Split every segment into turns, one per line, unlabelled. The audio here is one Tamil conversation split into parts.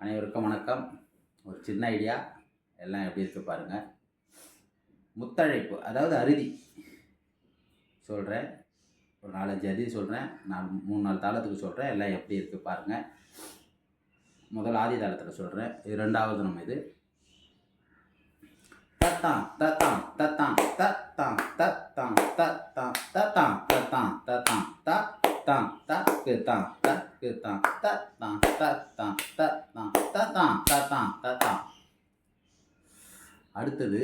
அனைவருக்கும் வணக்கம். ஒரு சின்ன ஐடியா, எல்லாம் எப்படி இருக்குது பாருங்கள். முத்தழைப்பு, அதாவது அறுதி சொல்கிறேன். ஒரு 4-5 அறுதி சொல்கிறேன். நான் 3-4 தாளத்துக்கு சொல்கிறேன். எல்லாம் எப்படி இருக்குது பாருங்கள். முதல் ஆதி தாளத்தில் சொல்கிறேன். இது ரெண்டாவது நம்ம இது தத்தான் தத்தான் தத்தான் தத்தான் தத்தான் தத்தான் தத்தான் தத்தான் தத்தான் தத்தான் தத்தான் தத்தான் தத்தான் தத்தான் தத்தான் தத்தான் தத்தான் தத்தான். அடுத்தது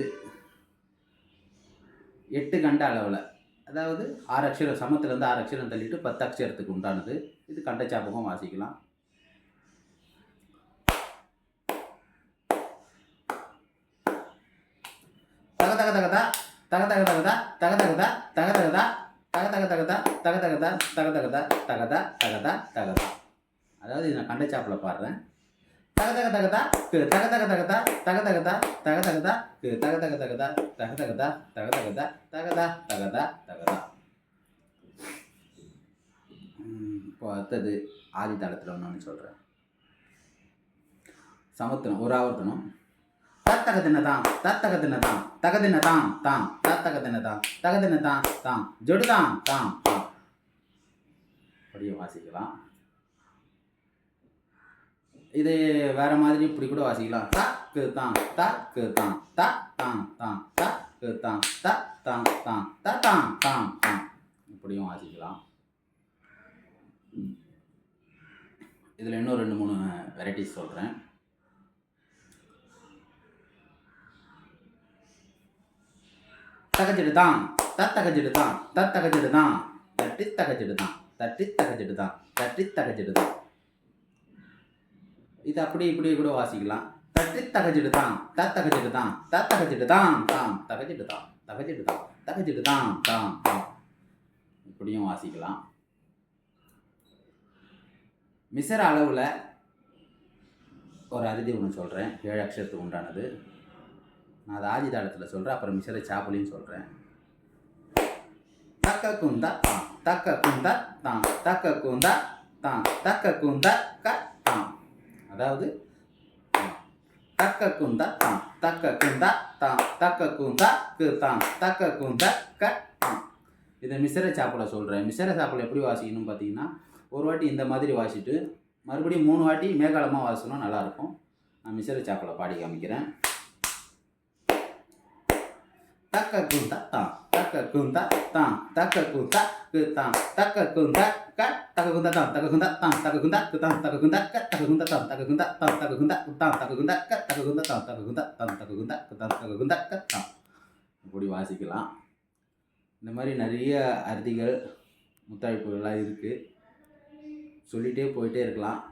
8 கண்ட அளவில், அதாவது 6 அக்ஷரம், சமத்துலேருந்து 6 அக்ஷரம் தள்ளிட்டு 10 அக்ஷரத்துக்கு உண்டானது. இது கண்டச்சாப்பகம் வாசிக்கலாம். தக தக தகதா தக தக தகதா தக தகதா தக தகதா தக தக தகதா தக தகதா தக தகதா தகதா தகதா தகதா. அதாவது இது நான் கண்டச்சாப்பில் பாடுறேன். தக தக தகதா தக தக தகதா தக தகதா தக தகதா தக தக தகதா தக தகதா தக தகதா தகதா தகதா தகதா. இப்போ அடுத்தது ஆதி தாளத்தில் ஒன்று சொல்கிறேன். சமத்துவம் ஒரு ஆவர்த்தனம். தத்தகதினதான் தத்தகதினதான் தகதினதான் தான் தத்தகதினதான் தகதினதான் தான் ஜொடுதான் தான் தான். அப்படியே வாசிக்கலாம். இது வேற மாதிரி இப்படி கூட வாசிக்கலாம். தக்கு தான் தக்கு தான் த தான் தான் தக்கு தான் த தான் தான் த தான் தான் தான். இப்படியும் வாசிக்கலாம். இதில் இன்னும் 2-3 வெரைட்டிஸ் சொல்கிறேன். தகஜிடுதான் தத்தகஜிடுதான் தத்தகஜிடுதான் தட்டி தகஜிடுதான் தட்டி தகஜிடுதான் தட்டி தகஜிடுதான். இது அப்படி இப்படி கூட வாசிக்கலாம். தட்டி தகஜிடுதான் தத்தகஜிடுதான் தத்தகஜிடுதான் தான் தகஜிடுதான் தகஜிடுதான் தகஜிடுதான் தான் தான். இப்படியும் வாசிக்கலாம். மிசர அளவில் ஒரு அறுதி ஒன்று சொல்கிறேன். 7 அக்ஷரத்துக்கு உண்டானது. நான் அது ஆதி தாளத்தில் சொல்கிறேன். அப்புறம் மிசரை சாப்புலின்னு சொல்கிறேன். தக்க குந்தா தான் தக்க குந்தா தான் தக்க குந்தா தான் தக்க குந்தா க தான். அதாவது தக்க குந்தா தான் தக்க குந்தா தான் தக்க குந்தா கு தான் தக்க குந்தா க தான். இதை மிசரை சாப்பில் சொல்கிறேன். மிசரை சாப்பில் எப்படி வாசிக்கணும்னு பார்த்தீங்கன்னா, ஒரு வாட்டி இந்த மாதிரி வாசிட்டு மறுபடியும் 3 வாட்டி மேகாலமாக வாசிக்கணும், நல்லாயிருக்கும். நான் மிசரை சாப்பில் பாடி காமிக்கிறேன். தக்க குந்தா தான் தக்க குந்தா தான் தக்க குந்தா கு தான் தக்க குந்தா க தக்க குந்தா தான் தக்க குந்தா தான் தக்க குந்தா கு தான் தக்க குந்தா க தக்க குந்தா தான் தக்க குந்தா தான் தக்க குந்தா கு தான் தக்க குந்தா க தக்க குந்தா தான் தக்க குந்தா தான் தக்க குந்தா கு தான் தக்க குந்தா க தான். இப்படி வாசிக்கலாம். இந்த மாதிரி நிறைய அறுதிகள் முத்தழைப்புகள்லாம் இருக்குது. சொல்லிகிட்டே போயிட்டே இருக்கலாம்.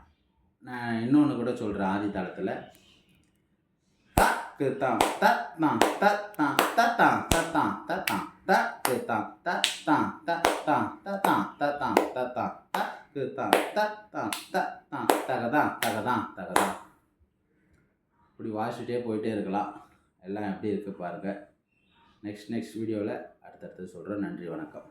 நான் இன்னொன்று கூட சொல்கிறேன். ஆதி தாளத்தில் தத்தான் தத்தான் தத்தான் தத்தான் தத்தான் தத்தான் தத்தான் தத்தான் தத்தான் தத்தான் தத்தான் தத்தான் தத்தான் தத்தான் தத்தான் தகதான் தகதான் தகதான். இப்படி வாசிட்டே போயிட்டே இருக்கலாம். எல்லாம் எப்படி இருக்குது பாருங்கள். நெக்ஸ்ட் வீடியோவில் அடுத்தடுத்து சொல்கிறேன். நன்றி, வணக்கம்.